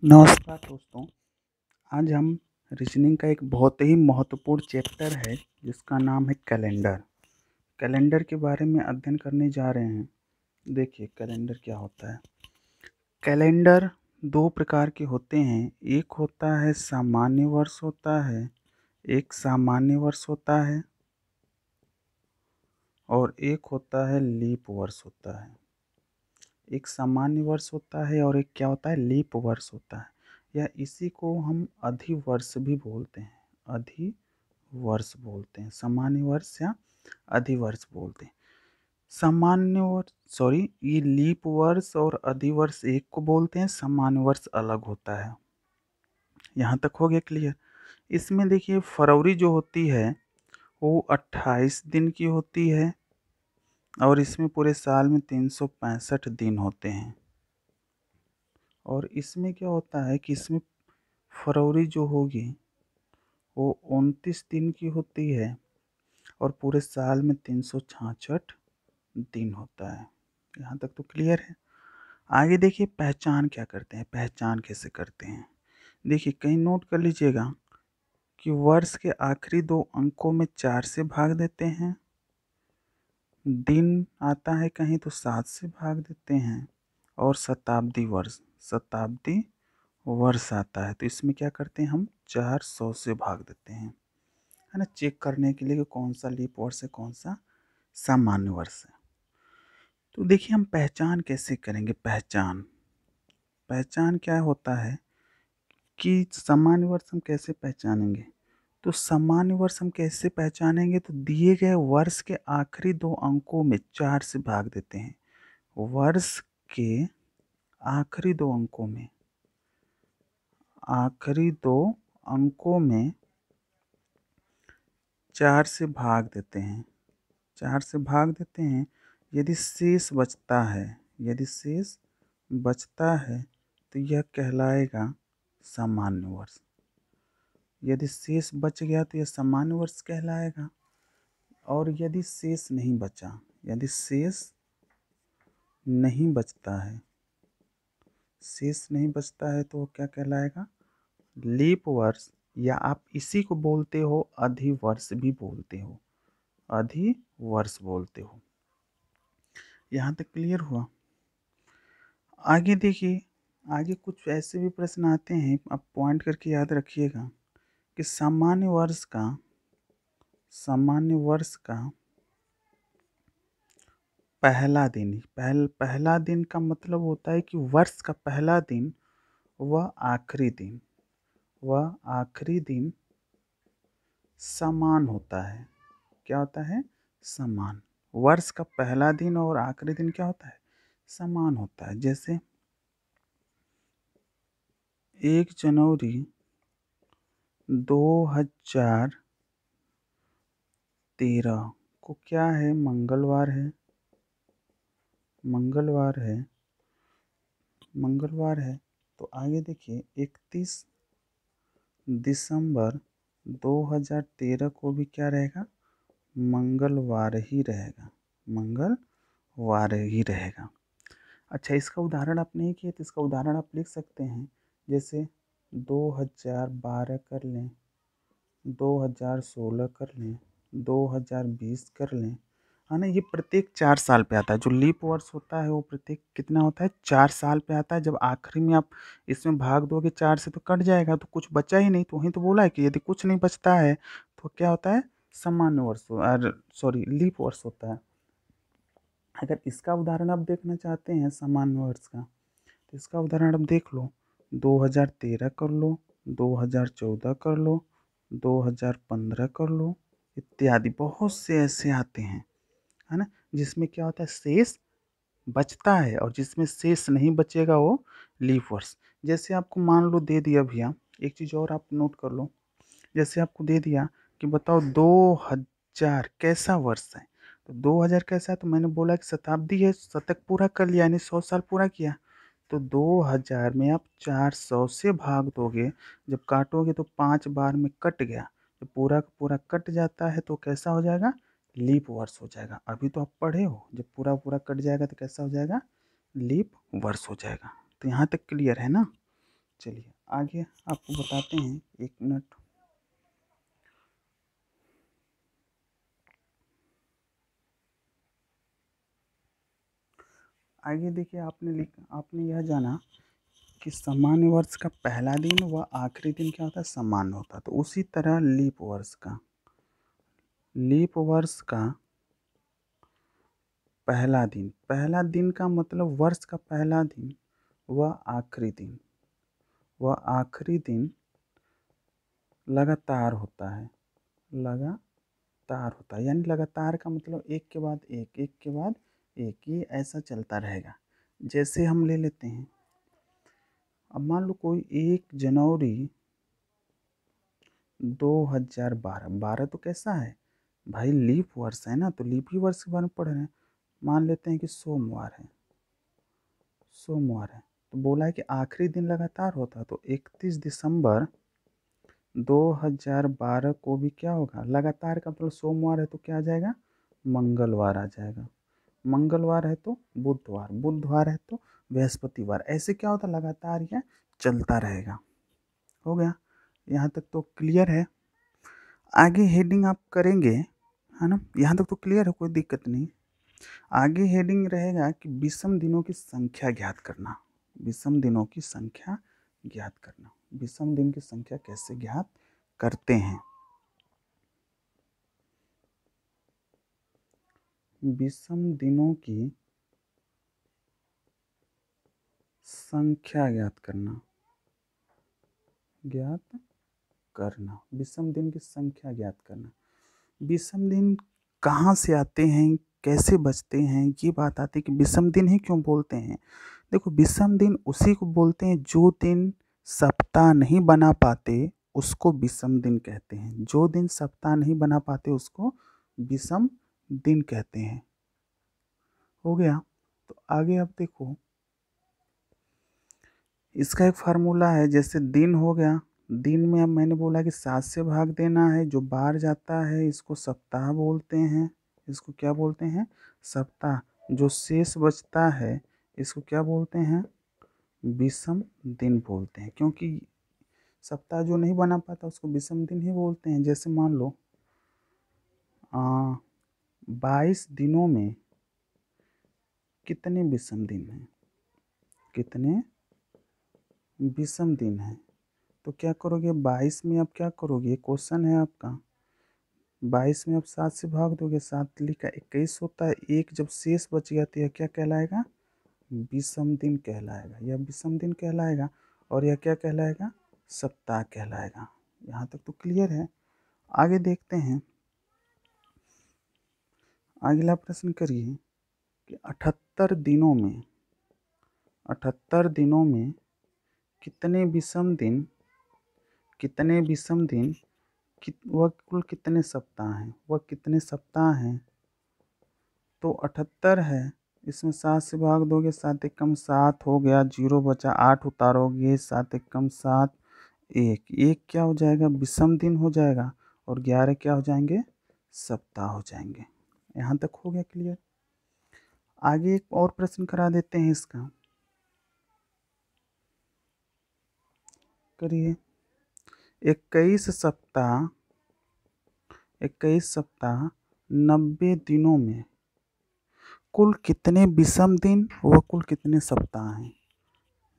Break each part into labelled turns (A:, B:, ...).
A: नमस्कार दोस्तों। आज हम रीजनिंग का एक बहुत ही महत्वपूर्ण चैप्टर है जिसका नाम है कैलेंडर। कैलेंडर के बारे में अध्ययन करने जा रहे हैं। देखिए कैलेंडर क्या होता है। कैलेंडर दो प्रकार के होते हैं। एक होता है सामान्य वर्ष होता है, एक सामान्य वर्ष होता है और एक होता है लीप वर्ष होता है। एक सामान्य वर्ष होता है और एक क्या होता है, लीप वर्ष होता है। या इसी को हम अधिवर्ष भी बोलते हैं। अधिवर्ष बोलते हैं, सामान्य वर्ष या अधिवर्ष बोलते हैं। सामान्य वर्ष ये लीप वर्ष और अधिवर्ष एक को बोलते हैं, सामान्य वर्ष अलग होता है। यहाँ तक हो गया क्लियर। इसमें देखिए फरवरी जो होती है वो 28 दिन की होती है और इसमें पूरे साल में 365 दिन होते हैं। और इसमें क्या होता है कि इसमें फरवरी जो होगी वो 29 दिन की होती है और पूरे साल में 366 दिन होता है। यहाँ तक तो क्लियर है। आगे देखिए पहचान क्या करते हैं, पहचान कैसे करते हैं। देखिए कहीं नोट कर लीजिएगा कि वर्ष के आखिरी दो अंकों में 4 से भाग देते हैं। दिन आता है कहीं तो 7 से भाग देते हैं और शताब्दी वर्ष आता है तो इसमें क्या करते हैं हम 400 से भाग देते हैं, है ना, चेक करने के लिए कि कौन सा लीप वर्ष है कौन सा सामान्य वर्ष है। तो देखिए हम पहचान कैसे करेंगे। पहचान पहचान क्या होता है कि सामान्य वर्ष हम कैसे पहचानेंगे। तो सामान्य वर्ष हम कैसे पहचानेंगे, तो दिए गए वर्ष के आखिरी दो अंकों में 4 से भाग देते हैं। वर्ष के आखिरी दो अंकों में 4 से भाग देते हैं। 4 से भाग देते हैं। यदि शेष बचता है तो यह कहलाएगा सामान्य वर्ष। यदि शेष बच गया तो यह सामान्य वर्ष कहलाएगा। और यदि शेष नहीं बचता है तो वो क्या कहलाएगा, लीप वर्ष, या आप इसी को बोलते हो अधिवर्ष भी बोलते हो, अधिवर्ष बोलते हो। यहाँ तक क्लियर हुआ। आगे देखिए, आगे कुछ ऐसे भी प्रश्न आते हैं, आप पॉइंट करके याद रखिएगा कि सामान्य वर्ष का पहला दिन का मतलब होता है कि वर्ष का पहला दिन वह आखिरी दिन समान होता है। क्या होता है, समान। वर्ष का पहला दिन और आखिरी दिन क्या होता है, समान होता है। जैसे 1 जनवरी 2013 को क्या है, मंगलवार है। तो आगे देखिए 31 दिसंबर 2013 को भी क्या रहेगा, मंगलवार ही रहेगा। अच्छा, इसका उदाहरण आप नहीं किए तो इसका उदाहरण आप लिख सकते हैं। जैसे 2012 कर लें, 2016 कर लें, 2020 कर लें, है ना। ये प्रत्येक 4 साल पे आता है। जो लीप वर्ष होता है वो प्रत्येक कितना होता है, 4 साल पे आता है। जब आखिरी में आप इसमें भाग दोगे 4 से तो कट जाएगा, तो कुछ बचा ही नहीं। तो वहीं तो बोला है कि यदि कुछ नहीं बचता है तो क्या होता है, सामान्य वर्ष लीप वर्ष होता है। अगर इसका उदाहरण आप देखना चाहते हैं सामान्य वर्ष का, तो इसका उदाहरण आप देख लो, 2013 कर लो, 2014 कर लो, 2015 कर लो, इत्यादि बहुत से ऐसे आते हैं, है ना, जिसमें क्या होता है, शेष बचता है और जिसमें शेष नहीं बचेगा वो लीप वर्ष। जैसे आपको मान लो दे दिया भैया, एक चीज़ और आप नोट कर लो। जैसे आपको दे दिया कि बताओ 2000 कैसा वर्ष है, तो 2000 कैसा है, तो मैंने बोला कि शताब्दी है, शतक पूरा कर लिया यानी 100 साल पूरा किया। तो 2000 में आप 400 से भाग दोगे, जब काटोगे तो 5 बार में कट गया। जब पूरा का पूरा कट जाता है तो कैसा हो जाएगा, लीप वर्ष हो जाएगा। अभी तो आप पढ़े हो, जब पूरा पूरा कट जाएगा तो कैसा हो जाएगा, लीप वर्ष हो जाएगा। तो यहाँ तक क्लियर है ना। चलिए आगे आपको बताते हैं, 1 मिनट। आगे देखिए, आपने यह जाना कि सामान्य वर्ष का पहला दिन व आखिरी दिन क्या होता है, समान होता है। तो उसी तरह लीप वर्ष का पहला दिन का मतलब वर्ष का पहला दिन व आखिरी दिन लगातार होता है। यानी लगातार का मतलब एक के बाद एक, ये ऐसा चलता रहेगा। जैसे हम ले लेते हैं, अब मान लो कोई 1 जनवरी 2012, 12 तो कैसा है भाई, लीप वर्ष है ना, तो लीप ही वर्ष के बारे में पढ़ रहे हैं। मान लेते हैं कि सोमवार है, तो बोला है कि आखिरी दिन लगातार होता है, तो 31 दिसंबर 2012 को भी क्या होगा, लगातार का मतलब सोमवार है तो क्या आ जाएगा, मंगलवार आ जाएगा। मंगलवार है तो बुधवार है तो बृहस्पतिवार। ऐसे क्या होता है, लगातार यह चलता रहेगा। हो गया, यहाँ तक तो क्लियर है। आगे हेडिंग आप करेंगे, है ना, यहाँ तक तो क्लियर है, कोई दिक्कत नहीं। आगे हेडिंग रहेगा कि विषम दिनों की संख्या ज्ञात करना। विषम दिनों की संख्या ज्ञात करना। विषम दिन की संख्या कैसे ज्ञात करते हैं। विषम दिनों की संख्या ज्ञात करना। विषम दिन की संख्या ज्ञात करना। विषम दिन कहाँ से आते हैं, कैसे बचते हैं, ये बात आती है कि विषम दिन ही क्यों बोलते हैं। देखो, विषम दिन उसी को बोलते हैं जो दिन सप्ताह नहीं बना पाते, उसको विषम दिन कहते हैं। जो दिन सप्ताह नहीं बना पाते उसको विषम दिन कहते हैं। हो गया, तो आगे अब देखो, इसका एक फार्मूला है। जैसे दिन हो गया, दिन में अब मैंने बोला कि 7 से भाग देना है, जो बाहर जाता है इसको सप्ताह बोलते हैं। इसको क्या बोलते हैं, सप्ताह। जो शेष बचता है इसको क्या बोलते हैं, विषम दिन बोलते हैं। क्योंकि सप्ताह जो नहीं बना पाता उसको विषम दिन ही बोलते हैं। जैसे मान लो 22 दिनों में कितने विषम दिन हैं, कितने विषम दिन हैं। तो क्या करोगे, 22 में आप क्या करोगे, क्वेश्चन है आपका। 22 में आप 7 से भाग दोगे, 7 लिखा 21 होता है। एक जब शेष बच गया तो यह क्या कहलाएगा, विषम दिन कहलाएगा। यह विषम दिन कहलाएगा। और यह क्या कहलाएगा, सप्ताह कहलाएगा। यहाँ तक तो क्लियर है। आगे देखते हैं, अगला प्रश्न करिए कि 78 दिनों में कितने विषम दिन वह कुल कितने सप्ताह हैं। तो 78 है, इसमें 7 से भाग दोगे, 7 एकम 7 हो गया, 0 बचा, 8 उतारोगे, 7 एकम 7, एक क्या हो जाएगा, विषम दिन हो जाएगा। और 11 क्या हो जाएंगे, सप्ताह हो जाएंगे। यहाँ तक हो गया क्लियर। आगे एक और प्रश्न करा देते हैं इसका, करिए। 21 सप्ताह 90 दिनों में कुल कितने विषम दिन व कुल कितने सप्ताह हैं।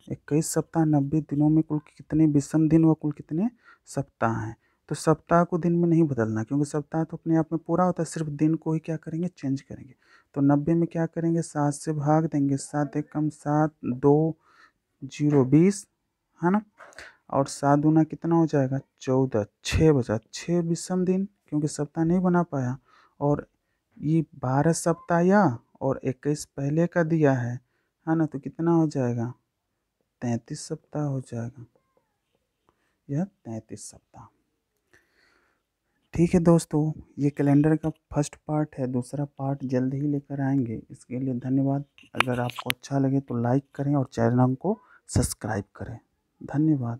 A: 21 सप्ताह 90 दिनों में कुल कितने विषम दिन व कुल कितने सप्ताह हैं। तो सप्ताह को दिन में नहीं बदलना, क्योंकि सप्ताह तो अपने आप में पूरा होता है, सिर्फ दिन को ही क्या करेंगे, चेंज करेंगे। तो 90 में क्या करेंगे, 7 से भाग देंगे, 7 एकम 7, 2 0 20, है ना। और 7 दूना कितना हो जाएगा, 14, 6 बचा, 6 विषम दिन, क्योंकि सप्ताह नहीं बना पाया। और ये 12 सप्ताह या और 21 पहले का दिया है ना, तो कितना हो जाएगा, 33 सप्ताह हो जाएगा। यह 33 सप्ताह। ठीक है दोस्तों, ये कैलेंडर का फर्स्ट पार्ट है। दूसरा पार्ट जल्द ही लेकर आएंगे। इसके लिए धन्यवाद। अगर आपको अच्छा लगे तो लाइक करें और चैनल को सब्सक्राइब करें। धन्यवाद।